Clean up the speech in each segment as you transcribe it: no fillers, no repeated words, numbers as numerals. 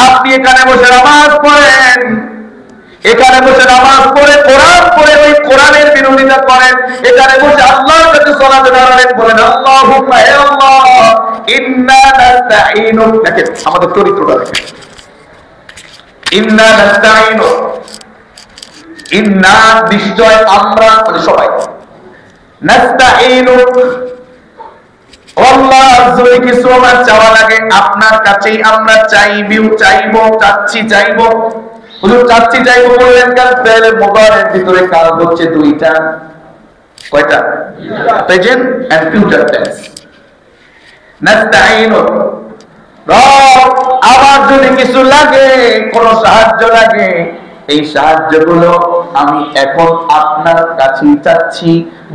আপনি এখানে বসে নামাজ পড়েন, এখানে বসে নামাজ পড়ে কোরআন পড়ে ওই কোরআনের বিরোধিতা করেন, এখানে বসে আল্লাহর কাছে সালাত দাঁড়ালেন, বলেন আল্লাহুম্মা হে আল্লাহ ইন্না নাস্তাঈনু। দেখেন আমাদের চরিত্রটা দেখেন, ইন্না নাস্তাঈনু, ইন্না নিশ্চয় আমরা, মানে সবাই, নাস্তাঈনু আল্লাহ যদি কিছু আমার চাওয়া লাগে আপনার কাছেই আমরা চাইবো, চাইবো। হুজুর চাচ্ছি চাইবো বললেন কেন? ফেলে মুবারকের ভিতরে কাজ হচ্ছে দুইটা, কয়টা? Present and future tense. নাস্তাঈনু, রব আমার যদি কিছু লাগে, কোন সাহায্য লাগে, এই সাহায্যগুলো আমি এখন আপনার কাছেই চাচ্ছি,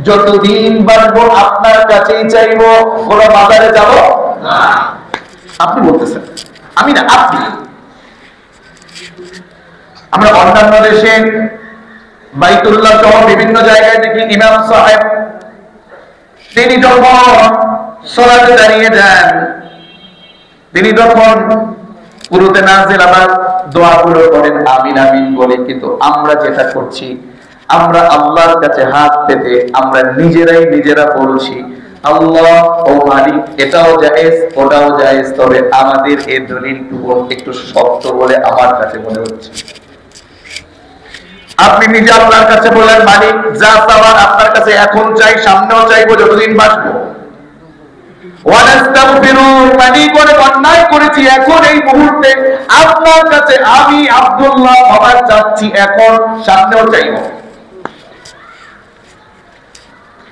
যতদিন বাঁচবো আপনার কাছেই চাইবো, কোন বাজারে যাব না। আপনি বলতেছেন, আমি না, আপনি। আমরা অন্যান্য দেশে বাইতুল্লাহ সহ বিভিন্ন জায়গায় দেখি ইমাম সাহেব তিনি যখন সালাতে দাঁড়িয়ে যান, তিনি তখন পুরোতে নাজিল আবার দোয়াগুলো করেন, আমিন আমিন বলে। কিন্তু আমরা যেটা করছি, আমরা আল্লাহর কাছে হাত পেতে আমরা নিজেরা বলছি আল্লাহ ও মালিক, এটাও জায়েজ ওটাও জায়েজ, তবে আমাদের এই দলিলটুকু একটু শক্ত বলে আমার কাছে মনে হচ্ছে। আপনি নিজে আল্লাহর কাছে বলেন, মালিক যা চাওয়ার আপনার কাছে এখন চাই, সামনেও চাইবো, যতদিন বাঁচবো। মালিক অনেক অন্যায় করেছি, এখন এই মুহূর্তে আপনার কাছে আমি আব্দুল্লাহ ক্ষমা চাচ্ছি, এখন সামনেও চাইব।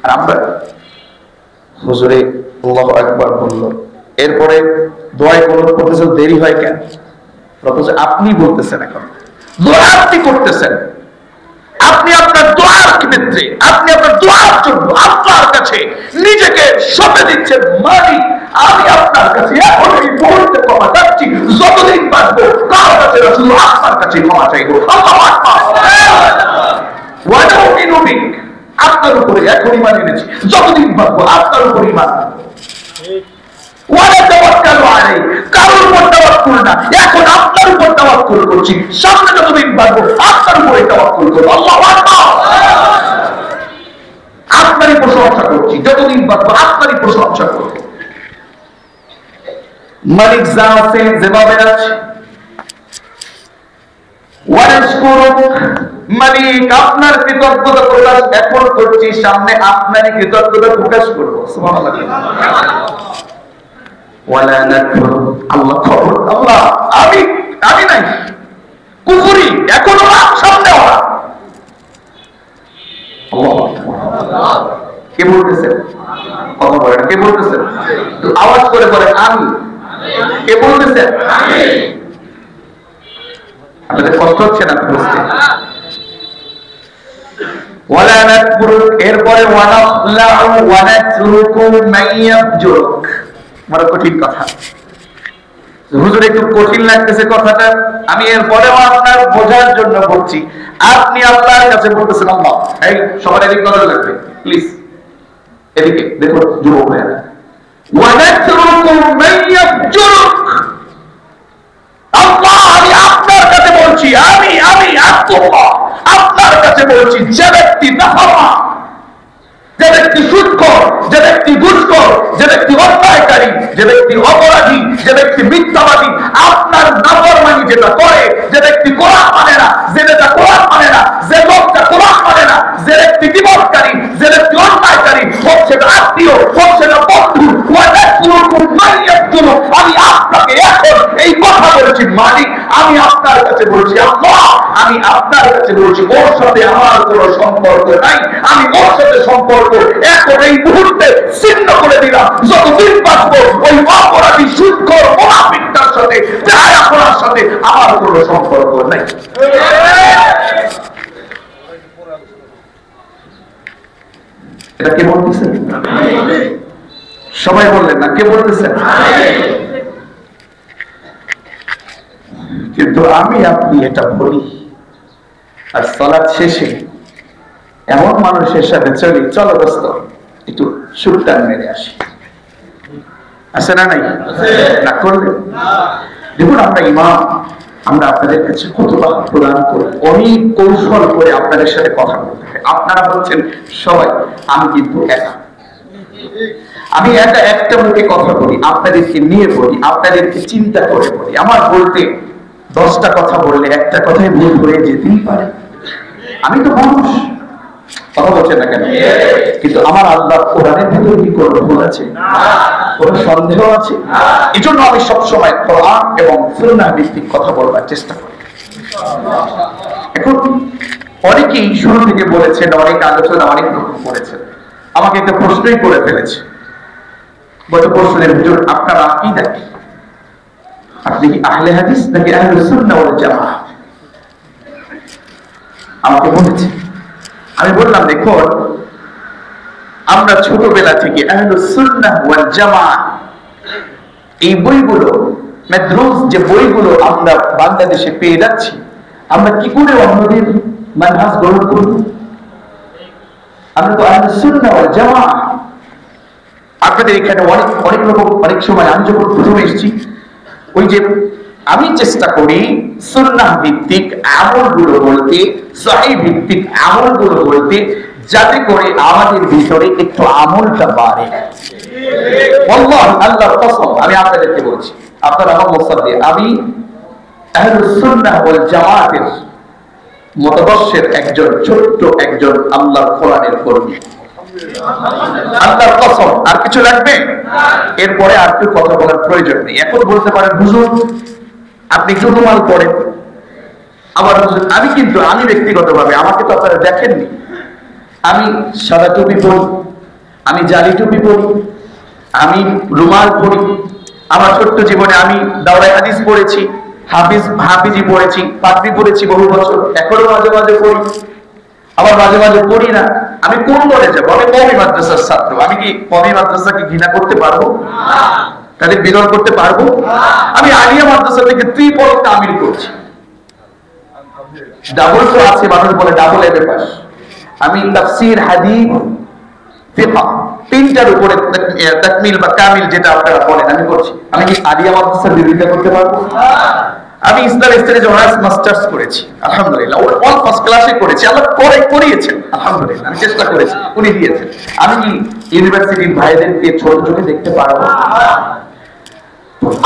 আর আমরা হুজুরে আল্লাহু আকবার বলল, এরপরে দোয়ায় কবুল করতেছে, দেরি হয় কেন? অথচ আপনি বলতেছেন, এখন দোয়া আপনি করতেছেন, আপনি আপনার দোয়ার ক্ষেত্রে, আপনি আপনার দোয়ার জন্য আল্লাহর কাছে নিজেকে সঁপে দিচ্ছেন, মালিক আমি আপনার কাছে এখন এই মুহূর্তে ক্ষমা চাচ্ছি, যতদিন বাঁচবো কার কাছে না, শুধু আপনার কাছে ক্ষমা চাইবো। আল্লাহু আকবার। ওয়াদাউমিনু বিক, আপনার উপরে এখন ঈমান এনেছি, যতদিন বাঁচবো আপনার উপরে ঈমান। ওয়ালা তাওয়াক্কালু আলাইহি, কারোর উপর তাওয়াক্কুল না, এখন আপনার উপর তাওয়াক্কুল করছি, সামনে যতদিন বাঁচবো আপনার উপরে তাওয়াক্কুল করব। আল্লাহু আকবার। আপনারই প্রশংসা করছি, যতদিন বাঁচবো আপনারই প্রশংসা করব। মালিক যা আছে যেভাবে আছে, ওয়াশকুরুক, মালিক আপনার কৃতজ্ঞতা প্রকাশ এখন করছি, সামনে আপনারই কৃতজ্ঞতা প্রকাশ করব। সুবহানাল্লাহ। ওয়ালা নাকফুর, আল্লাহ খবর, আল্লাহ আমি নাই, কুফরি এখন ওরা, সামনে ওরা। আল্লাহ কে বলতেছেন? কথা বলেন, কে বলতেছেন? আওয়াজ করে বলেন আমি। কে বলতেছেন? আমি। আপনাদের কষ্ট হচ্ছে না বুঝতে? ওয়ালা নাকফুর, এরপরে ওয়ানাখলাউ ওয়া নাতরুকু মান ইয়াফজুরুক। বড় কঠিন কথা হুজুর, একটু কঠিন লাগতেছে কথাটা, আমি এরপরেও আপনার বোঝার জন্য বলছি। আপনি আল্লাহর কাছে বলতেছেন, আল্লাহ, এই সবার এদিকে নজর লাগবে প্লিজ, এদিকে দেখো যুবক ভাইরা, ওয়ানাতরুকু মান ইয়াফজুরুক, আল্লাহ আমি আপনার কাছে বলছি, আমি আল্লাহ আপনার কাছে বলছি, যে ব্যক্তি নাফরমান, যে ব্যক্তি সুদখোর, যে ব্যক্তি ঘুষখোর, যে ব্যক্তি অন্যায়কারী, যে ব্যক্তি অপরাধী, যে ব্যক্তি মিথ্যাবাদী, আপনার নাফরমানি যেটা করে, যে ব্যক্তি কোরআন মানে না, যে নেতা কোরআন মানে না, যে লোকটা কোরআন মানে না, যে ব্যক্তি বিপদকারী, যে ব্যক্তি অন্যায়কারী, হোক সেটা আত্মীয়, হোক সেটা বন্ধু, আমি আপনাকে এখন এই কথা বলেছি, মালিক আমি আপনার কাছে বলছি, আল্লাহ আমি আপনার কাছে বলছি, ওর সাথে আমার কোনো সম্পর্ক নাই, আমি ওর সাথে সম্পর্ক এখন এই মুহূর্তে ছিন্ন করে দিলাম, যতদিন বাঁচবো ওই অপরাধী সুদখোর মুনাফিকটার সাথে, বেহায়াপনার সাথে আমার কোনো সম্পর্ক নাই। এটা কে বলতেছেন? সবাই বললেন না, কে বলতেছেন? কিন্তু আমি আপনি এটা বলি, আর সালাত শেষে এমন মানুষের সাথে চলি, চলো দোস্ত একটু সুরটান মেরে আসি, আছে না নাই? না করলে দেখুন আমরা ইমাম, আমরা আপনাদের কাছে খুতবা প্রদান করি, অনেক কৌশল করে আপনাদের সাথে কথা বলতে হয়। আপনারা বলছেন সবাই, আমি কিন্তু একা, আমি একা একটা মুখে কথা বলি, আপনাদেরকে নিয়ে বলি, আপনাদেরকে চিন্তা করে বলি। আমার বলতে 10টা কথা বললে একটা কথাই ভুল হয়ে যেতেই পারে। আমি তো মানুষ, কথা বলছেন না কেন? কিন্তু আমার আল্লাহ কোরআনের ভিতরে কি কোনো ভুল আছে? কোনো সন্দেহ আছে? এই জন্য আমি সবসময় কোরআন এবং সুন্নাহ ভিত্তিক কথা বলবার চেষ্টা করি। এখন অনেকেই শুরু থেকে বলেছেন, অনেক আলোচনা অনেক রকম করেছেন, আমাকে একটা প্রশ্নই করে ফেলেছে। গত প্রশ্নের ভিতর আপনারা কি দেখেন, আপনি কি আহলে হাদিস নাকি আহলুস সুন্নাহ ওয়াল জামাআহ? আমাকে বলেছে। আমি বললাম দেখুন, আমরা ছোটবেলা থেকে আহলুস সুন্নাহ ওয়াল জামাআহ এই বইগুলো, মাদ্রুস যে বইগুলো আমরা বাংলাদেশে পেয়ে যাচ্ছি, আমরা কি করে অন্যদের মানহাজ গ্রহণ করব? আমরা তো আহলুস সুন্নাহ ওয়াল জামাআহ। আপনাদের এখানে অনেক রকম, অনেক সময় আমি যখন প্রথমে এসেছি, ওই যে আমি চেষ্টা করি সুন্নাহ ভিত্তিক আমলগুলো বলতে, সহিহ ভিত্তিক আমলগুলো বলতে, যাতে করে আমাদের ভিতরে একটু আমলটা বাড়ে। আল্লাহর কসম, আমি আপনাদেরকে বলছি, আপনারা আমার মুসাদ্দি, আমি আহলুস সুন্নাহ ওয়াল জামাআতের মতাদর্শের একজন ছোট্ট একজন আল্লাহর কোরআনের কর্মী। আল্লাহর কসম। আর কিছু লাগবে? এরপরে আর একটু কথা বলার প্রয়োজন নেই। এখন বলতে পারেন হুজুর আপনি একটু রুমাল পড়েন, আবার হুজুর আমি ব্যক্তিগতভাবে, আমাকে তো আপনারা দেখেননি, আমি সাদা টুপি পরি, আমি জালি টুপি পরি, আমি রুমাল পরি। আমার ছোট্ট জীবনে আমি দাওরায়ে হাদিস পড়েছি, হাফিজি পড়েছি, পাগড়ি পড়েছি বহু বছর, এখনো মাঝে মাঝে পড়ি, আবার মাঝে মাঝে পড়ি না। আমি কোন দলে যাবো? আমি কওমি মাদ্রাসার ছাত্র। আমি কি কওমি মাদ্রাসাকে ঘৃণা করতে পারবো? তাদের বিরোধ করতে পারবো? আমি আলিয়া মাদ্রাসা থেকে ত্রিপল তামিল করছি, ডাবল তো আছে, মানুষ বলে ডাবল এমএ পাস। আমি তাফসীর, হাদিস, ফিকহ তিনটার উপরে তাকমিল বা কামিল যেটা আপনারা বলেন আমি করছি। আমি কি আলিয়া মাদ্রাসার বিরোধিতা করতে পারবো? আমি ইসলাম স্টাডিজ অনার্স মাস্টার্স করেছি, আলহামদুলিল্লাহ, অল ফার্স্ট ক্লাসে করেছি, আল্লাহ করিয়েছেন, আলহামদুলিল্লাহ, আমি চেষ্টা করেছি, উনি দিয়েছেন। আমি কি ইউনিভার্সিটির ভাইদেরকে ছোট চোখে দেখতে পারবো?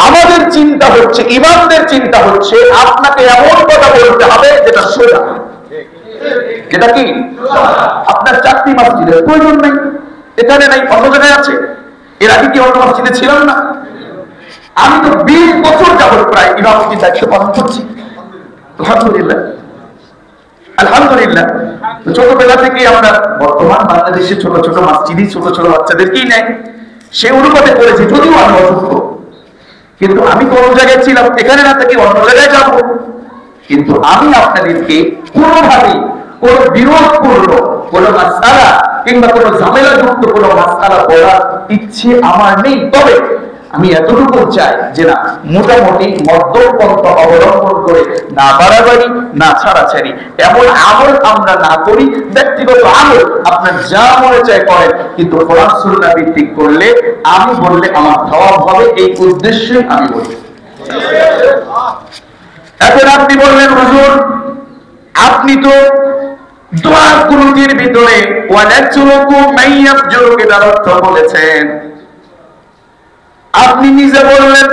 আমাদের চিন্তা হচ্ছে, ইমামদের চিন্তা হচ্ছে, আপনাকে এমন কথা বলতে হবে যেটা সোজা, যেটা কি আপনার চাকরি মসজিদের প্রয়োজন নেই, এখানে নাই, অন্য জায়গায় আছে। এর আগে কি অন্য মসজিদে ছিলাম না? আমি তো 20 বছর যাবত প্রায় ইমামতির দায়িত্ব পালন করছি, আলহামদুলিল্লাহ, আলহামদুলিল্লাহ। ছোটবেলা থেকে আমরা বর্তমান বাংলাদেশে ছোট ছোট মসজিদই ছোট ছোট বাচ্চাদেরকেই নেয়, সে অনুপাতে করেছি, যদিও আমি অসুস্থ, কিন্তু আমি কোন জায়গায় ছিলাম, এখানে না থেকে অন্য জায়গায় যাব। কিন্তু আমি আপনাদেরকে কোনোভাবেই কোন বিরোধপূর্ণ কোন মাসআলা কিংবা কোন ঝামেলাযুক্ত কোন মাসআলা বলার ইচ্ছে আমার নেই। তবে আমি এতটুকু চাই যে না, মোটামুটি মধ্যপন্থা অবলম্বন করে, না বাড়াবাড়ি না ছাড়াছাড়ি, এমন আমল আমরা না করি। ব্যক্তিগত আমল আপনার যা মনে চায় করেন, কিন্তু কোরআন সুন্নাহ ভিত্তিক করলে, আমি বললে আমার সওয়াব হবে, এই উদ্দেশ্যে আমি বলি। এখন আপনি বললেন হুজুর আপনি তো দোয়ার কুনুতের ভিতরে ওয়ালাতুরুকু মাইয়াফজুরু এটার অর্থ বলেছেন। আপনি নিজে বললেন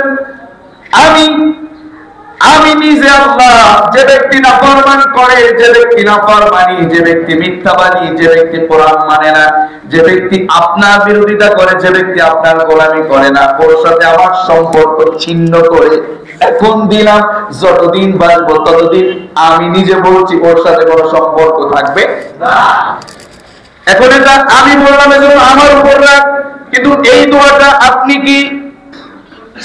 আমি নিজে আল্লাহ, যে ব্যক্তি নাফরমান করে, যে ব্যক্তি নাফরমানি, যে ব্যক্তি মিথ্যাবাদী, যে ব্যক্তি কোরআন মানে না, যে ব্যক্তি আপনার বিরোধিতা করে, যে ব্যক্তি আপনার গোলামি করে না, ওর সাথে আমার সম্পর্ক ছিন্ন করে এখন দিলাম, যতদিন বাঁচবো ততদিন আমি নিজে বলছি ওর সাথে কোনো সম্পর্ক থাকবে না। এখন এটা আমি বললাম, এজন্য আমার উপর রাখ। কিন্তু এই দোয়াটা আপনি কি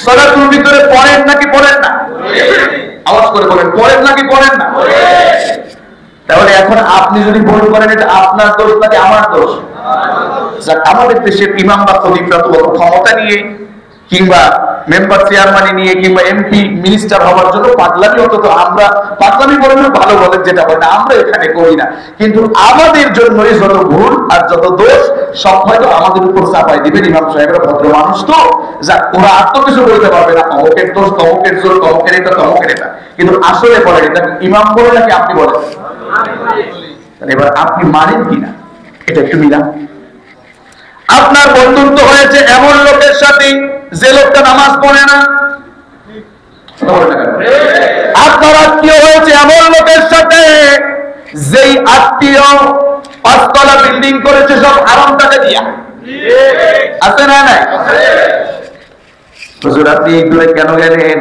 সালাতুল ভিতরে পড়েন নাকি পড়েন না? আওয়াজ করে বলেন, পড়েন নাকি পড়েন না? তাহলে এখন আপনি যদি ভুল করেন, এটা আপনার দোষ নাকি আমার দোষ? আমাদের দেশের ইমাম বা খলিফরা তো ক্ষমতা নিয়ে কিংবা মেম্বার চেয়ারম্যান নিয়ে কিংবা এমপি মিনিস্টার হওয়ার জন্য পাগলামি, অন্তত আমরা পাগলামি বলে ভালো বলেন যেটা বলেন, আমরা এখানে করি না। কিন্তু আমাদের জন্যই যত ভুল আর যত দোষ সব হয়তো আমাদের উপর চাপাই দিবেন। ইমাম সাহেবরা ভদ্র মানুষ তো, যা ওরা আর তো কিছু বলতে পারবে না, অমুকের দোষ, তমুকের জোর, তমুকের এটা, তমুকের এটা। কিন্তু আসলে বলেন এটা ইমাম বলে নাকি আপনি বলেন? এবার আপনি মানেন কিনা এটা একটু মিলান। আপনার বন্ধুত্ব হয়েছে এমন লোকের সাথে যে লোকটা নামাজ পড়ে না। আপনার আত্মীয় হয়েছে এমন লোকের সাথে যেই আত্মীয় 5 তলা বিল্ডিং করেছে সব হারাম টাকা দিয়া। আছে না? নাই? হুজুর আপনি এই দূরে কেন গেলেন?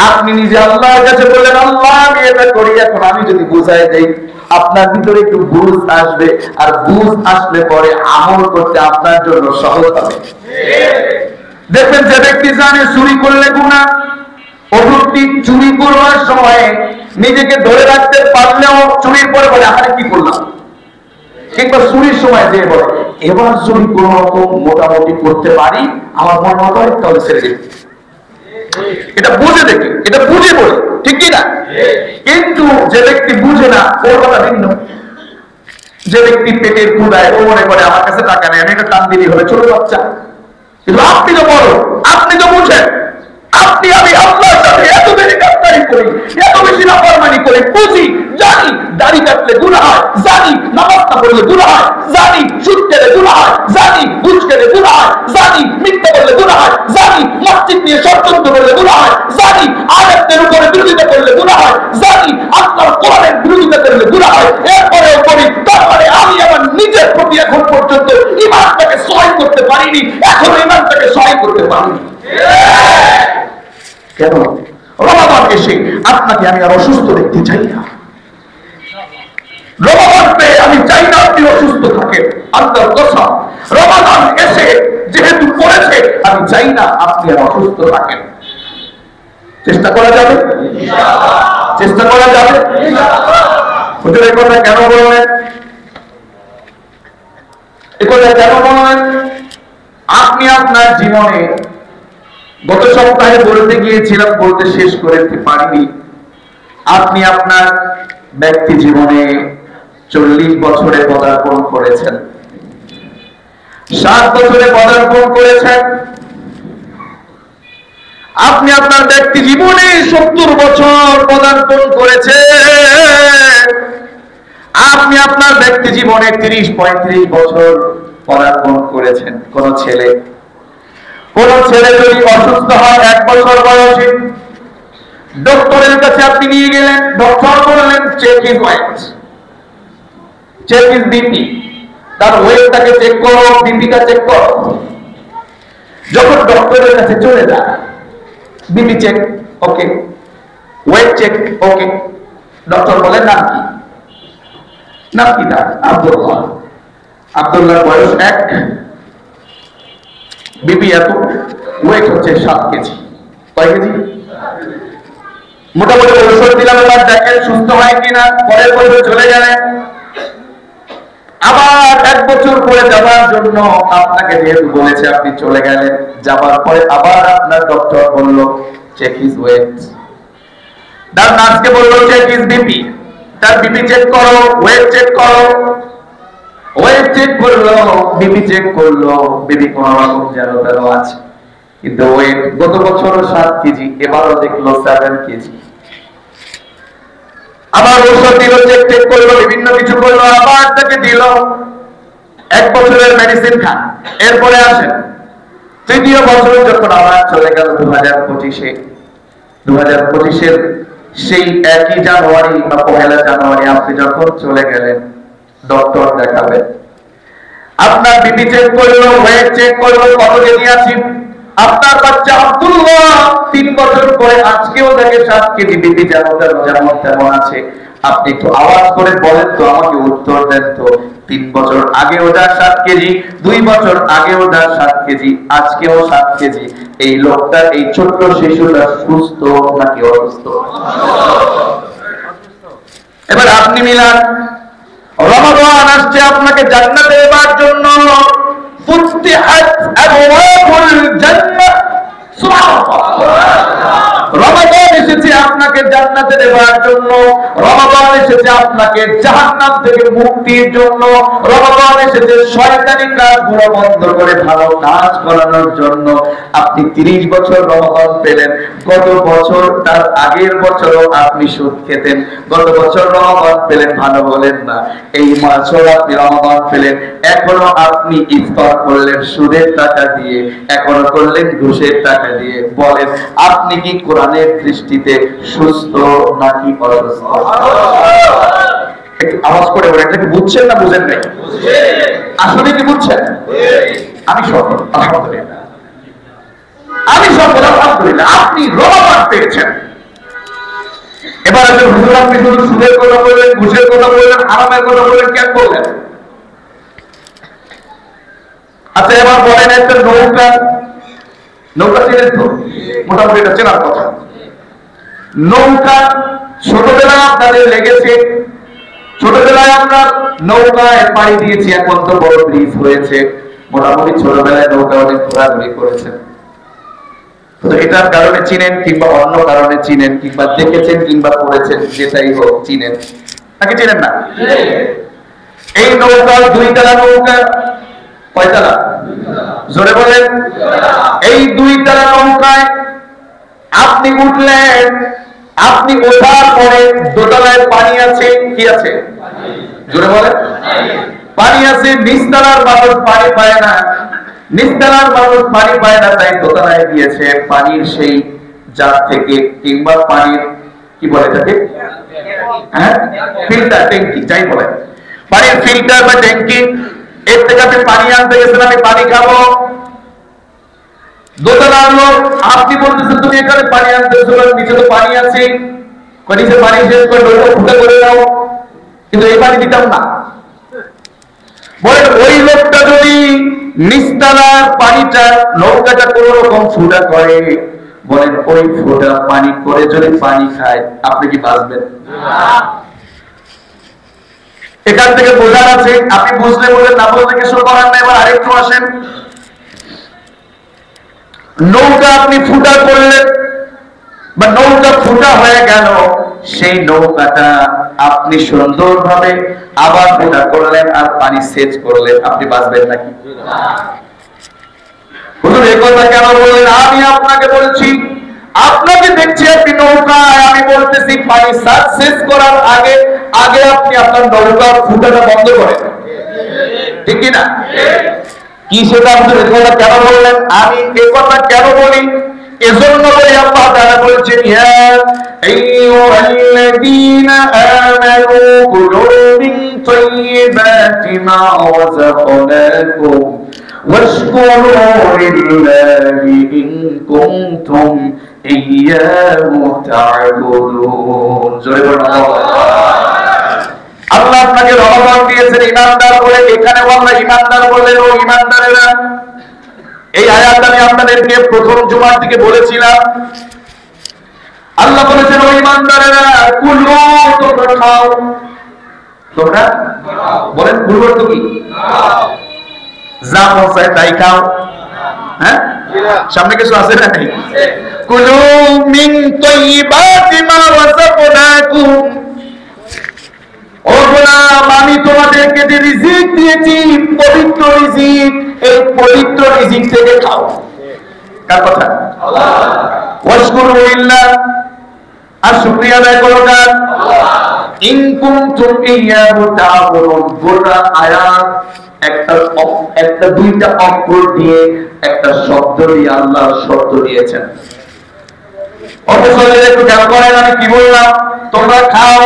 আপনি নিজে আল্লাহর কাছে বললেন, আল্লাহ আমি এটা করি, এখন আমি যদি বুঝাই দেই আপনার ভিতরে একটু বুঝ আসবে, আর বুঝ আসলে পরে আমল করতে আপনার জন্য সহজ হবে। দেখবেন যে ব্যক্তি জানে চুরি করলে গুনাহ, অযুক্তি চুরি করার সময় নিজেকে ধরে রাখতে পারলেও চুরির পরে বলে আরে কি করলাম, কিংবা চুরির সময় যে বলে এবার চুরি কোন রকম মোটামুটি করতে পারি, আমার মন মতো তাহলে ছেড়ে দিই। এটা বুঝে দেখে, এটা বুঝে বলে, ঠিক কি না? কিন্তু যে ব্যক্তি বুঝে না ওর কথা ভিন্ন। যে ব্যক্তি পেটের ক্ষুধায় ও মনে করে আমার কাছে টাকা নেই, আমি এটা টান দিলেই হবে, ছোট বাচ্চা। কিন্তু আপনি তো বড়, আপনি তো বুঝেন, আপনি আমি আল্লাহর সাথে এত বেশি গাদ্দারি করি, এত বেশি নাফরমানি করি, বুঝি, জানি দাড়ি কাটলে গুনাহ হয়, জানি নামাজ না পড়লে গুনাহ হয়, জানি সুদ খেলে গুনাহ হয়, জানি ঘুষ খেলে গুনাহ হয়, জানি মিথ্যা বললে গুনাহ হয়, জানি মসজিদ নিয়ে ষড়যন্ত্র করলে গুনাহ হয়, জানি আয়াতের উপরে বিরোধিতা করলে গুনাহ হয়, জানি আল্লাহর কোরআনের বিরোধিতা করলে গুনাহ হয়, এরপরেও করি। তারপরে আমি আমার নিজের প্রতি এখন পর্যন্ত ঈমানটাকে সহায় করতে পারিনি, এখনো ঈমানটাকে সহায় করতে পারিনি। কেন? রমাদান এসে আপনাকে আমি আর অসুস্থ দেখতে চাই না। রমাদান পেয়ে আমি চাই না আপনি অসুস্থ থাকেন। আল্লাহর কসম, রমাদান এসে যেহেতু পড়েছে আমি চাই না আপনি আর অসুস্থ থাকেন। চেষ্টা করা যাবে? চেষ্টা করা যাবে? হুজুর এই কথা কেন বললেন? এই কথা কেন বললেন? আপনি আপনার জীবনে গত সপ্তাহে বলতে গিয়েছিলাম, বলতে শেষ করতে পারিনি, আপনি আপনার ব্যক্তি জীবনে 40 বছরে পদার্পণ করেছেন, 7 বছরে পদার্পণ করেছেন। আপনি আপনার ব্যক্তি জীবনে 70 বছর পদার্পণ করেছেন। আপনি আপনার ব্যক্তি জীবনে 30-35 বছর পদার্পণ করেছেন। কোন ছেলে যদি অসুস্থ হয় 1 বছর বয়সে, ডক্টরের কাছে আপনি নিয়ে গেলেন, ডক্টর বললেন check his weight, check his BP, তার ওয়েটটাকে চেক করো, বিপিটা চেক করো। যখন ডক্টরের কাছে চলে যায়, BP check okay, weight check okay, doctor বলেন নাম কি? নাম কি তার? আব্দুল্লাহ। আব্দুল্লাহর বয়স 1, বিপি এত, ওয়েট হচ্ছে 7 কেজি। কয় কেজি? মোটামুটি ঔষধ দিলাম, এবার দেখেন সুস্থ হয় কিনা। পরের বছর চলে গেলেন, আবার 1 বছর পরে যাবার জন্য আপনাকে যেহেতু বলেছে আপনি চলে গেলেন, যাবার পরে আবার আপনার ডক্টর বলল চেক হিজ ওয়েট, তার নার্সকে বলল চেক হিজ বিপি, তার বিপি চেক করো, ওয়েট চেক করো। ওয়েট চেক করলো, বিপি চেক করলো, বিপি কোন রকম যেন তেন আছে, কিন্তু ওয়েট গত বছর 7 কেজি, এবারও দেখলো 7 কেজি। আবার ওষুধ দিল, চেক করলো, বিভিন্ন কিছু করলো, আবার তাকে দিল 1 বছরের মেডিসিন খান। এরপরে আসেন 3য় বছর যখন আবার চলে গেল 2025-এর সেই একই জানুয়ারি বা 1 জানুয়ারি আপনি যখন চলে গেলেন ডক্টর দেখাবেন, আপনার বিপি চেক করলো, ওয়েট চেক করলো, কত কেজি আছে। আপনার বাচ্চা আব্দুল্লাহ 3 বছর পরে আজকেও দেখে 7 কেজি, বিপি যেমন তেমন আছে। আপনি একটু আওয়াজ করে বলেন তো, আমাকে উত্তর দেন তো, 3 বছর আগে ওটা 7 কেজি, 2 বছর আগে ওটা 7 কেজি, আজকেও 7 কেজি। এই লোকটা, এই ছোট্ট শিশুটা সুস্থ নাকি অসুস্থ? এবার আপনি মিলান, রমাদান আসছে আপনাকে জান্নাতে যাওয়ার জন্য ফুতিহাত আবওয়াবুল জান্নাহ। সুবহানাল্লাহ। রমাদান এসেছে আপনাকে জান্নাতে নেওয়ার জন্য, রমাদান এসেছে আপনাকে জাহান্নাম থেকে মুক্তির জন্য, রমাদান এসেছে শয়তানি কাজগুলো বন্ধ করে ভালো কাজ করানোর জন্য। আপনি 30 বছর রমাদান পেলেন, গত বছর তার আগের বছরও আপনি সুদ খেতেন, গত বছর রমাদান পেলেন, ভালো বলেন না। এই বছর আপনি রমাদান পেলেন, এখনো আপনি ইফতার করলেন সুদের টাকা দিয়ে, এখনো করলেন ঘুষের টাকা দিয়ে। বলেন আপনি কি কোরআনের দৃষ্টিতে সুস্থ নাকি অসুস্থ? একটু আওয়াজ করে বলেন, এটা কি বুঝছেন না বুঝেন নাই? আসলে কি বুঝছেন? আমি সফল, আলহামদুলিল্লাহ। আমি সফল, আলহামদুলিল্লাহ। আপনি রমাদান পেয়েছেন। এবার একজন হুজুর আপনি শুধু সুদের কথা বললেন, ঘুষের কথা বললেন, হারামের কথা বললেন, কেন বললেন? আচ্ছা এবার বলেন একটা নৌকা, নৌকা চেনেন তো? মোটামুটি এটা চেনার কথা। নৌকা ছোটবেলায় আপনাদের লেগেছে, ছোটবেলায় আমরা নৌকায় পাড়ি দিয়েছি, এখন তো বড় ব্রিজ হয়েছে। মোটামুটি ছোটবেলায় নৌকা অনেক ঘোরাঘুরি করেছেন, তো এটার কারণে চিনেন কিংবা অন্য কারণে চিনেন কিংবা দেখেছেন কিংবা পড়েছেন, যেটাই হোক চিনেন নাকি চিনেন না? এই নৌকা 2 তলা নৌকা। কয়তলা? জোরে বলেন। এই 2 তলা নৌকায় আপনি উঠলেন, আপনি ওঠার পরে দোতলায় পানি আছে, কি আছে? জোরে বলেন। পানি আছে। নিচতলার মানুষ পানি পায় না, নিচতলার মানুষ পানি পায় না, তাই দোতলায় গিয়েছে পানির সেই জার থেকে কিংবা পানির কি বলে থাকে, হ্যাঁ ফিল্টার, ট্যাঙ্কি, যাই বলে, পানির ফিল্টার বা ট্যাঙ্কি, এর থেকে আপনি পানি আনতে গেছেন, আমি পানি খাবো। দোতলার লোক, আপনি বলতেছেন তুমি এখানে পানি আনতেছো, নিচে তো পানি আছে, নিচে পানি শেষ করে নৌকা ফুটা করে দাও, কিন্তু এই পানি দিতাম না। বলেন ওই লোকটা যদি নিচতলার পানিটা নৌকাটা কোন রকম ফুটা করে, বলেন ওই ফোটা পানি করে যদি পানি খায়, আপনি কি বাঁচবেন? এখান থেকে বোঝার আছে, আপনি বুঝলে বলেন, না বুঝলে কিছু করার নাই। এবার আরেকটু আসেন, নৌকা আপনি ফুটা করলেন বা নৌকা ফুটা হয়ে গেল, সেই নৌকাটা আপনি সুন্দরভাবে আবার ফুটা করলেন আর পানি সেচ করলেন, আপনি বাঁচবেন নাকি? হুজুর এই কথা কেন বললেন? আমি আপনাকে বলছি, আপনাকে দেখছি আপনি নৌকায়, আমি বলতেছি পানি সেচ করার আগে আগে আপনি আপনার নৌকার ফুটাটা বন্ধ করেন, ঠিক কিনা? কি সেটা আপনি এই কথা কেন বললেন? আমি এই কথা কেন বলি? এজন্য বলি, আল্লাহ তাআলা বলেছেন, ইয়া আইয়ুহাল্লাযীনা আমানু কুলু মিন তাইয়্যিবাতি মা রাযাকনাকুম ওয়াশকুরু লিল্লাহি ইন কুনতুম ইয়্যাহু তা'বুদুন। জোরে বলুন আল্লাহ। আল্লাহ আপনাকে রমাদান দিয়েছেন ইমানদার বলে, এখানে আল্লাহ ইমানদার বললেন, ও ইমানদারেরা। এই আয়াত আমি আপনাদেরকে প্রথম জুমার দিকে বলেছিলাম। আল্লাহ বলেছেন, ও ইমানদারেরা, কুলু, তোমরা খাও। তোমরা বলেন কুলু অর্থ কি? যা মন চায় তাই খাও। হ্যাঁ, সামনে কিছু আছে না? কুলু মিন তাইয়্যিবাতি মা রাযাকনাকুম। ও গোলাম, আমি তোমাদেরকে যে রিজিক দিয়েছি, পবিত্র রিজিক, এই পবিত্র রিজিক থেকে খাও। কার কথা? আল্লাহ। ওয়াশকুরু লিল্লাহ, আর শুকরিয়া আদায় করো কার? আল্লাহ। ইন কুনতুম ইয়্যাহু তা'বুদুন। গোটা আয়াত একটা 2টা অক্ষর দিয়ে, একটা শব্দ দিয়ে আল্লাহ শব্দ দিয়েছেন। অবশ্যই একটু খেয়াল করেন, আমি কি বললাম? তোমরা খাও,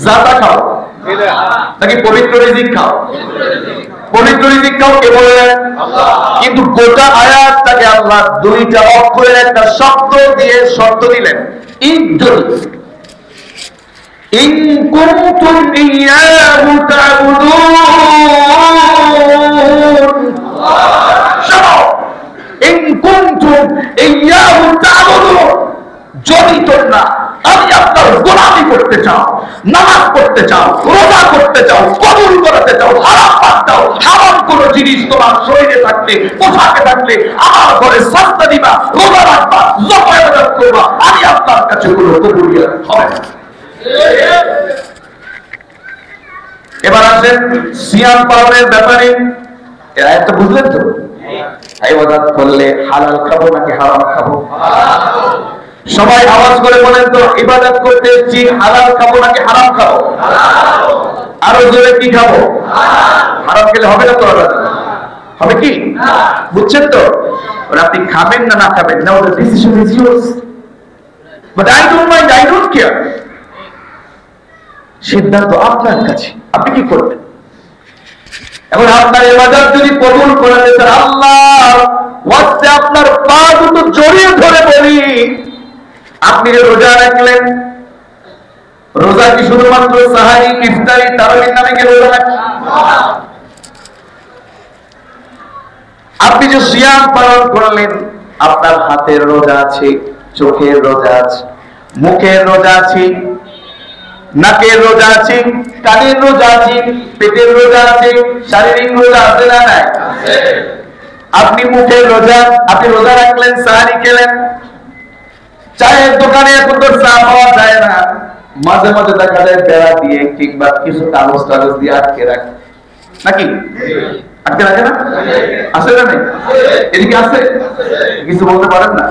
জাতা খাও নাকি পবিত্র রিজিক খাও? পবিত্র রিজিক খাও কে বললেন? আল্লাহ। কিন্তু গোটা আয়াতটাকে আল্লাহ 2টা অক্ষরের একটা শব্দ দিয়ে শব্দ দিলেন, ইন কুনতুম ইয়্যাহু তা'বুদুন। ইন কুনতুম ইয়্যাহু তা'বুদুন, যদি তোমরা আমি আপনার গোলামি করতে চাও, নামাজ পড়তে চাও, রোজা করতে চাও, কবুল করাতে চাও, হারাম বাদ দাও, হারাম কোন জিনিস তোমার শরীরে থাকলে, পোশাকে থাকলে আমার ঘরে সাজদা দিবা, রোজা রাখবা, ইবাদত করবা, আমি আল্লাহর কাছে কোনো কবুলিয়ত হবে না। এবার আসেন সিয়াম পালনের ব্যাপারে। এর আয়াত তো বুঝলেন তো? ইবাদত করলে হালাল খাবো নাকি হারাম খাবো? সবাই আওয়াজ করে বলেন তো, ইবাদত করতে এসেছি, হালাল খাবো নাকি হারাম খাবো? আরো জোরে কি খাবো? হারাম খেলে হবে না তো? হবে কি? বুঝছেন তো? আপনি খাবেন না না খাবেন না, ওটা decision is yours, but I don't mind, I don't care. সিদ্ধান্ত আপনার কাছে, আপনি কি করবেন? এখন আপনার ইবাদত যদি কবুল করে দেন, আল্লাহ ওয়াস্তে আপনার পা দুটো জড়িয়ে ধরে বলি, আপনি যে রোজা রাখলেন, রোজা কি শুধুমাত্র সাহারি, ইফতারি, তারাবির নামে কি রোজা রাখলেন? আপনি যে সিয়াম পালন করলেন, আপনার হাতের রোজা আছে, চোখের রোজা আছে, মুখের রোজা আছে, নাকের রোজা আছে, কানের রোজা আছে, পেটের রোজা আছে, শারীরিক রোজা আছে না নাই? আপনি মুখের রোজা, আপনি রোজা রাখলেন, সাহারি খেলেন, চায়ের দোকানে এখন তো চা পাওয়া যায় না, মাঝে মাঝে দেখা যায় বেড়া দিয়ে কিংবা কিছু কাগজ টাগজ দিয়ে আটকে রাখে, নাকি? আটকে রাখে না? আছে না নাই? এদিকে আছে? কিছু বলতে পারেন না?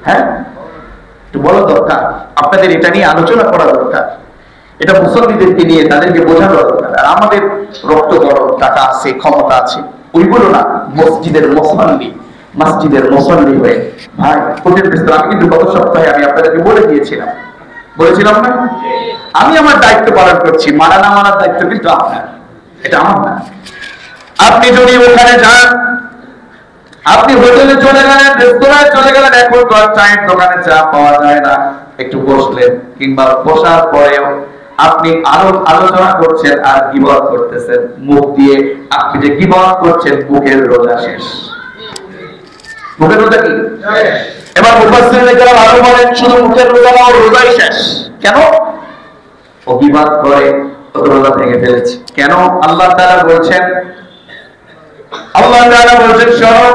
হ্যাঁ, একটু বলা দরকার, আপনাদের এটা নিয়ে আলোচনা করা দরকার, এটা মুসল্লিদেরকে নিয়ে তাদেরকে বোঝানো দরকার। আর আমাদের রক্ত গরম, টাকা আছে, ক্ষমতা আছে, ওইগুলো না, মসজিদের মুসল্লি হয়ে ভাই কঠিন বিস্তার। আমি কিন্তু গত সপ্তাহে আমি আপনাদেরকে বলেছিলাম না, আমি আমার দায়িত্ব পালন করছি, মানা না মানার দায়িত্ব কিন্তু আপনার, এটা আমার না। আপনি যদি ওখানে যান, আপনি হোটেলে চলে গেলেন, রেস্তোরাঁয় চলে গেলেন, এখন তো আর চায়ের দোকানে চা পাওয়া যায় না, একটু বসলেন, কিংবা বসার পরেও আপনি আরো আলোচনা করছেন আর গীবত করতেছেন মুখ দিয়ে। আপনি যে গীবত করছেন, মুখের রোজা শেষ। মুখের রোজা কি? এবার মুফাসসিরিনে কেরাম আরো বলেন, শুধু মুখের রোজা না, রোজাই শেষ। কেন? ও গীবত করে, ও রোজা ভেঙে ফেলেছে। কেন? আল্লাহ তাআলা বলছেন, শোনো,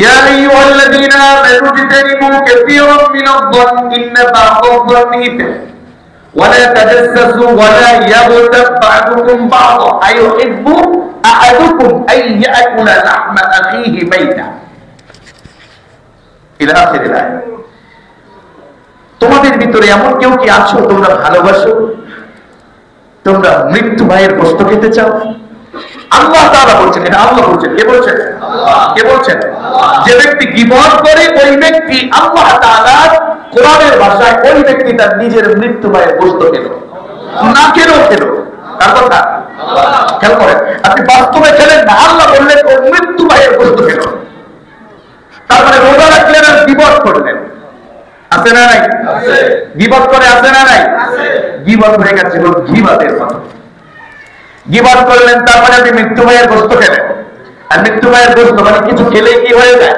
ইয়া আইয়ুহাল্লাযীনা আমানু ইজতানিবু কাসীরাম মিনায-যন্নি ইন্না বা'দায-যন্নি ইথম ওয়া লা তাজাসসাসু ওয়া লা ইয়াগতাব বা'দুকুম বা'দা আইয়ুহিব্বু আহাদুকুম আন ইয়াকুলা লাহমা আখীহি মাইতা ইলা আখিরিল আয়াত। তোমাদের ভিতরে এমন কেউ কি আছো, তোমরা ভালোবাসো, তোমরা মৃত্যু ভাইয়ের গোশত খেতে চাও? আল্লাহ তাআলা বলছেন, এটা আল্লাহ বলছেন। কে বলছেন? কে বলছেন? যে ব্যক্তি গীবত করে, ওই ব্যক্তি, আল্লাহ তাআলা কোরআনের ভাষায়, ওই ব্যক্তি তার নিজের মৃত্যু ভাইয়ের গোশত খেলো, না খেলো। তার কথা খেয়াল করেন, আপনি বাস্তবে খেলেন না, আল্লাহ বললেন ও মৃত্যু ভাইয়ের গোশত খেলো। তার মানে রোজা রাখলেন আর গীবত করলেন, আছে না নাই? গীবত করে, আছে না নাই? গীবত হয়ে গেছে গীবতের মতো। গীবত করলেন, তারপরে আপনি মৃত্যু ভাইয়ের গোশত খেলেন। আর মৃত্যু ভাইয়ের গোশত মানে কিছু খেলেই কি হয়ে যায়?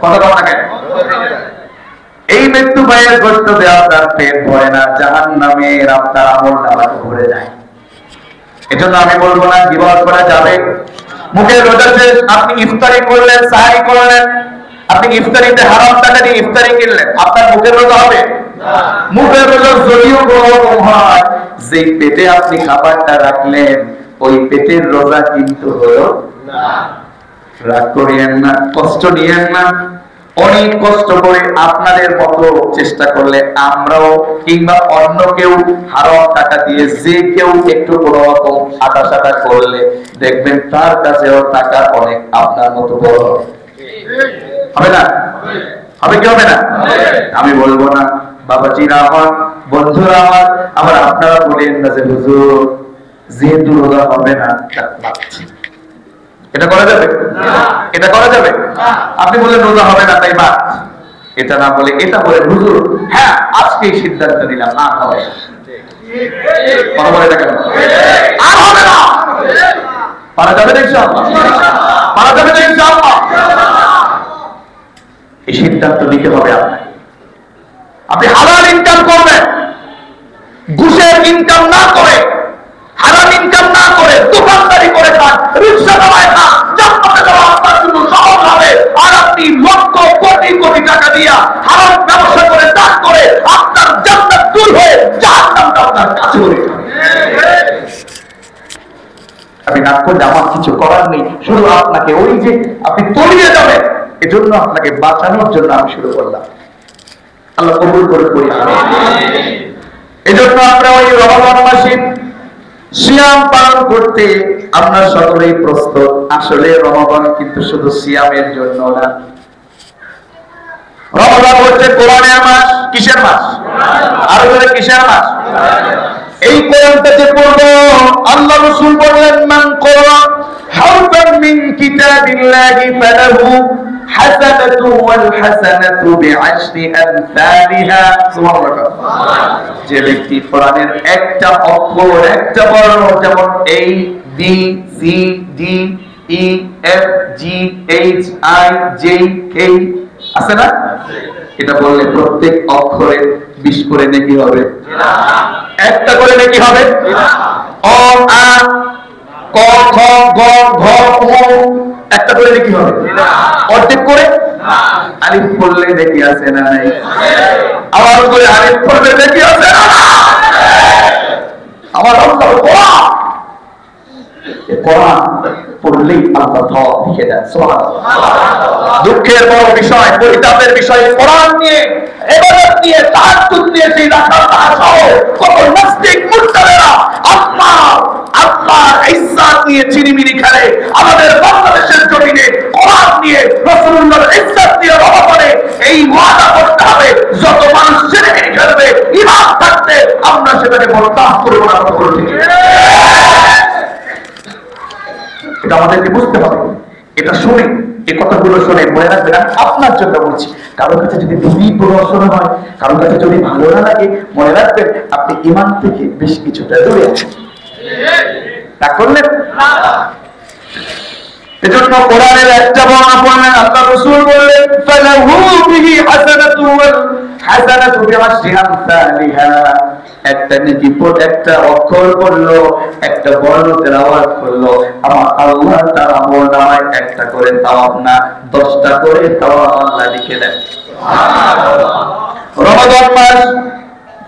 কথা কম না কেন? এই মৃত্যু ভাইয়ের গোশত দিয়ে আপনার পেট ভরে না, জাহান্নামের আপনার আমলনামা ভরে যায়। এজন্য আমি বলবো না গীবত করা যাবে। মুখের রোজা শেষ, আপনি ইফতারি করলেন, সাহারি করলেন, আপনি ইফতারিতে হারাম টাকা দিয়ে ইফতারি কিনলেন, আপনার মুখের রোজা হবে? মুখের রোজা যদিও কোন হয়, যে পেটে আপনি খাবারটা রাখলেন, ওই পেটের রোজা কিন্তু হলো না। রাগ করিয়েন না, কষ্ট নিয়েন না। অনেক কষ্ট করে আপনাদের মতো চেষ্টা করলে আমরাও কিংবা অন্য কেউ হারাম টাকা দিয়ে, যে কেউ একটু কোনো রকম আটা করলে দেখবেন তার কাছেও টাকা অনেক আপনার মতো বড় হবে না? হবে কি হবে না? আমি বলবো না, বাবাজিরা আমার, বন্ধুরা আমার, আবার আপনারা বলেন না যে হুজুর যেহেতু রোজা হবে না, এটা করা যাবে? এটা করা যাবে? আপনি বলেন রোজা হবে না তাই বাদ, এটা না বলে এটা বলে হুজুর হ্যাঁ আজকে সিদ্ধান্ত নিলাম আর হবে না। কথা বলে দেখেন, আর হবে না। পারা যাবে না ইনশাআল্লাহ? পারা যাবে না ইনশাআল্লাহ? এই সিদ্ধান্ত নিতে হবে আপনাকে। আপনি হালাল ইনকাম করবেন, ঘুষের ইনকাম না করে, হারাম ইনকাম না করে, দোকানদারি করে খান, রিকশা চালায় খান, জান্নাতে যাওয়া আপনার জন্য সহজ হবে। আর আপনি লক্ষ কোটি কোটি টাকা দিয়া হারাম ব্যবসা করে দান করে আপনার জান্নাত দূর হয়ে জাহান্নামটা আপনার কাছে হয়ে যাবে। আপনি না করলে আমার কিছু করার নেই, শুধু আপনাকে ওই যে আপনি তলিয়ে যাবেন, এজন্য আপনাকে বাঁচানোর জন্য আমি শুরু করলাম। আল্লাহ কবুল করে করি। এজন্য আমরা ওই রমজান মাসে সিয়াম পালন করতে আমরা সকলেই প্রস্তুত। আসলে রমজান কিন্তু শুধু সিয়ামের জন্য না, রমজান হচ্ছে কোরআনের মাস। কিসের মাস? আরো বলে কিসের মাস? এই কোরআনটা যে পড়ব, আল্লাহ রাসূল বললেন, মান কোরআন হারফান মিন কিতাবিল্লাহি ফালাহু হাসানাতু ওয়াল হাসানাতু বিআশরি আমসালিহা। সুবহানাল্লাহ। যে ব্যক্তি কোরআনের একটা অক্ষর, একটা বর্ণ, যেমন A B C D E F G H I J K আছে না, এটা বললে প্রত্যেক অক্ষরে 20 করে নেকি হবে, একটা করে নেকি হবে। অ আ ক খ গ ঘ ঙ একটা করে নেকি হবে, অর্ধেক করে। আলিফ পড়লে নেকি আছে না নাই? আবার করে আলিফ পড়লে নেকি আছে না? আমার আল্লাহ কোরআন পড়লেই আল্লাহ সওয়াব লিখে দেন। সুবহানাল্লাহ। দুঃখের বড় বিষয়, পরিতাপের বিষয়, কোরআন নিয়ে, ইবাদত নিয়ে, তাহাজ্জুদ নিয়ে সেই রাখাল সহ কত নাস্তিক মুরতাদেরা আল্লাহর ইজ্জত নিয়ে চিনিমিনি খেলে। আমাদের বাংলাদেশের জমিনে কোরআন নিয়ে, রাসূলুল্লাহর ইজ্জত নিয়ে রহমানে এই ওয়াদা করতে হবে, যত মানুষ চিনিমিনি খেলবে ঈমান থাকতে আমরা সেটাকে বরদাস্ত করব না। এটা আমাদেরকে বুঝতে হবে। এটা শুনে, এই কথাগুলো শুনে মনে রাখবেন, আপনার জন্য বলছি। কারোর কাছে যদি দুই প্রদর্শন হয়, কারোর কাছে যদি ভালো না লাগে, মনে রাখবেন আপনি ঈমান থেকে বেশ কিছুটা দূরে আছেন। তা করলেন না। এজন্য কোরআনের একটা বর্ণনা পড়লেন, আল্লাহ রাসূল বললেন, ফালাহু বিহি হাসানাতু ওয়াল হাসানাতু বিআশরি আমসালিহা। একটা নেকি পড়ে, একটা অক্ষর পড়লো, একটা বর্ণ তেলাওয়াত করলো, আমার আল্লাহ তাআলা আমলনামায় একটা করে সওয়াব না 10টা করে সওয়াব আল্লাহ লিখে দেন। সুবহানাল্লাহ। রমজান মাস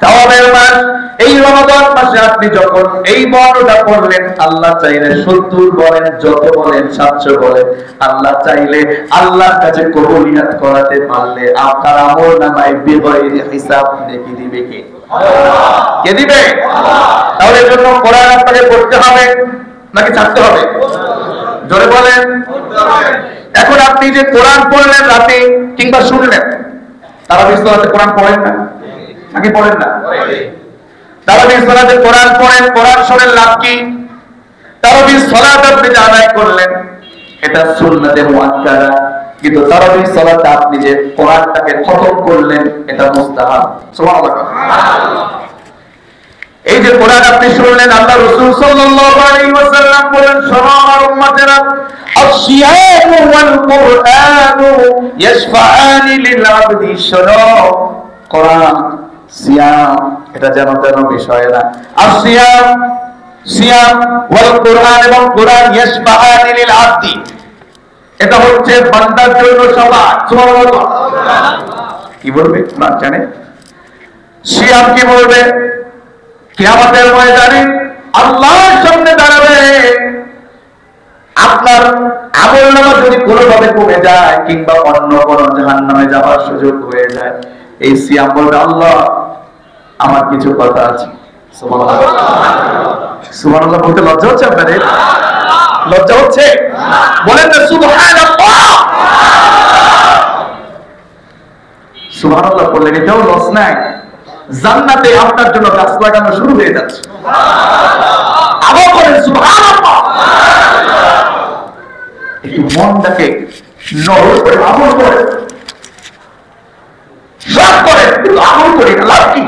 সওয়াবের মাস। এই রমজান মাসে আপনি যখন এই বর্ণটা পড়লেন, আল্লাহ চাইলে 70 বলেন, যত বলেন 700 বলেন, আল্লাহ চাইলে আল্লাহর কাছে কবুলিয়াত করাতে পারলে আপনার আমলনামায় বিগয়রি হিসাব নেকি দিবে কে? আল্লাহ। কে দিবে? আল্লাহ। তাহলে এর জন্য কোরআন আপনাকে পড়তে হবে নাকি ছাড়তে হবে? জোরে বলেন। এখন আপনি যে কোরআন পড়লেন রাতে কিংবা শুনলেন, তারাবির সালাতে কোরআন পড়েন না নাকি পড়েন না? তারাবির সালাতে কোরআন পড়েন, কোরআন শোনেন, লাভ কি? তারাবির সালাত আপনি আদায় করলেন, এটা সুন্নাতে মুআক্কাদা, কিন্তু তারাবির সালাতে আপনি যে কোরআনটাকে খতম করলেন, এটা মুস্তাহাব। সুবহানাল্লাহ। এই যে কোরআন আপনি শুনলেন, আল্লাহ রাসূল সাল্লাল্লাহু আলাইহি ওয়াসাল্লাম বলেন, শোনো আমার উম্মতেরা, আস-সিয়ামু ওয়াল কুরআনু ইয়াশফাআনি লিল আবদি। শোনো, কোরআন, সিয়াম এটা যেন তেন বিষয় না। আস-সিয়াম, সিয়াম ওয়াল কুরআন, এবং কোরআন ইয়াশফাআনি লিল আবদি, এটা হচ্ছে বান্দার জন্য সবার। সুবহানাল্লাহ। কি বলবে কোরআন জানে? সিয়াম কি বলবে? কিয়ামতের ময়দানে আল্লাহর সামনে দাঁড়াবে, আপনার আমলনামা যদি কোনোভাবে কমে যায় কিংবা অন্য কোনো জাহান্নামে যাওয়ার সুযোগ হয়ে যায়, এই সিয়াম বলবে, আল্লাহ আমার কিছু কথা আছে। সুবহানাল্লাহ। সুবহানাল্লাহ বলতে লজ্জা হচ্ছে আপনাদের? লজ্জা হচ্ছে? বলেন না সুবহানাল্লাহ। সুবহানাল্লাহ বললেন, এটাও লস নাই। জান্নাতে আপনার জন্য গাছ লাগানো শুরু হয়ে যাচ্ছে। আবার বলেন সুবহানাল্লাহ। একটু মনটাকে নরম করে আমল করে, সব করে, কিন্তু আমল করে লাভ কি?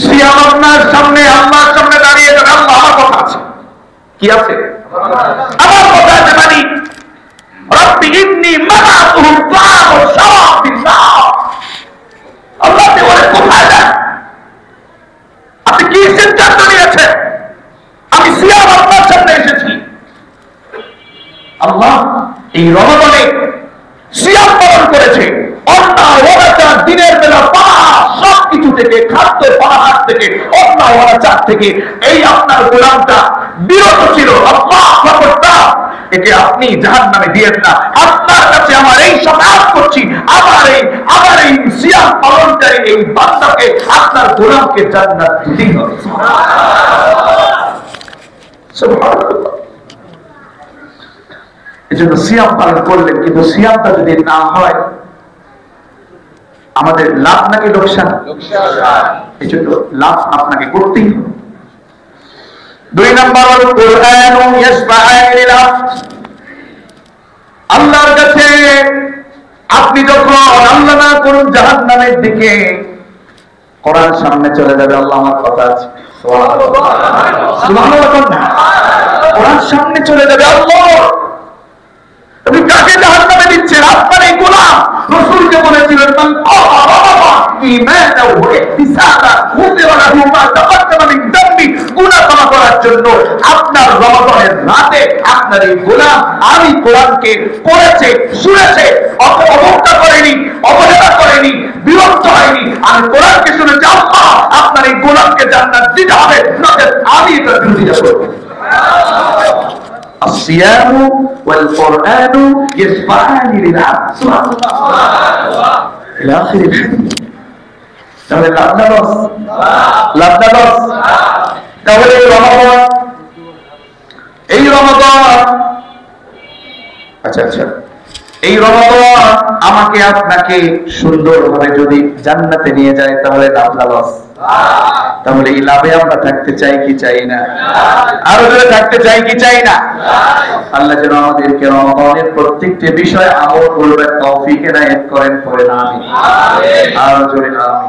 সিয়াম আপনার সামনে, আল্লাহর সামনে দাঁড়িয়ে যাবে, আল্লাহ আমার কথা আছে। কি আছে? আমার কথা আছে, মানে রব্বি ইন্নী মানাতুহু তাআম ওয়া শারাব বিল্লাহ। এই রমাদানে সিয়াম পালন করেছে, অন্যায় অনাচার দিনের বেলা সবকিছু থেকে, খাদ্য পাহাড় থেকে, অন্যায় অনাচার থেকে এই আপনার গোলামটা বিরত ছিল। আল্লাহ খবরদার, একে আপনি জাহান্নামে দিয়েন না। আপনার কাছে আমার এই শফাআত করছি, আমার এই সিয়াম পালনকারী এই বান্দাকে, আপনার গোলামকে জান্নাত দিতেই হবে। সুবহানাল্লাহ। এজন্য সিয়াম পালন করলেন, কিন্তু সিয়ামটা যদি না হয় আমাদের লাভ নাকি লোকসান? এই জন্য লাভ আপনাকে করতেই হবে। 2 নম্বর হল কুরআনু ইয়াসফাআনি লাভ। আল্লাহর কাছে আপনি যখন আল্লাহ না করুন জাহান্নামের দিকে কোরআন সামনে চলে যাবে, আল্লাহ আমার কথা আছে সুবহানাল্লাহ, কোরআন সামনে চলে যাবে। আল্লাহ আপনি কাকে জাহান্নামে দিচ্ছেন? আপনার এই গোলাম রাসূলকে বলেছিলেন মান ক্বারা ঈমানাহু ওয়া ইহতিসাবা গুফিরা লাহু মা তাকাদ্দামা মিন যামবি। গুনাহ ক্ষমা করার জন্য আপনার রমাদানের রাতে আপনার এই গোলাম আমি কোরআনকে পড়েছে, শুনেছে, অবজ্ঞা করেনি, অবহেলা করেনি, বিরক্ত হয়নি। আমি কোরআনকে শুনেছি, আল্লাহ আপনার এই গোলামকে জান্নাত দিতে হবে, নচেত আমি এটার বিরোধিতা করব। الصيام والقرآن يشفعان للعبد سبحان الله إلى آخر الحديث. তাহলে লাভ না লস? তাহলে এই রমাদান আচ্ছা এই রমাদান আমাকে আপনাকে সুন্দরভাবে যদি জান্নাতে নিয়ে যায় তাহলে লাভ না লস? তাহলে এই লাভে আমরা থাকতে চাই কি চাই না? আরো জোরে থাকতে চাই কি চাই না? আল্লাহ যেন আমাদেরকে রমাদানের প্রত্যেকটি বিষয়ে আমল করবার তৌফিক এনায়েত করেন, পড়েন আমিন। আরো জোরে আমিন।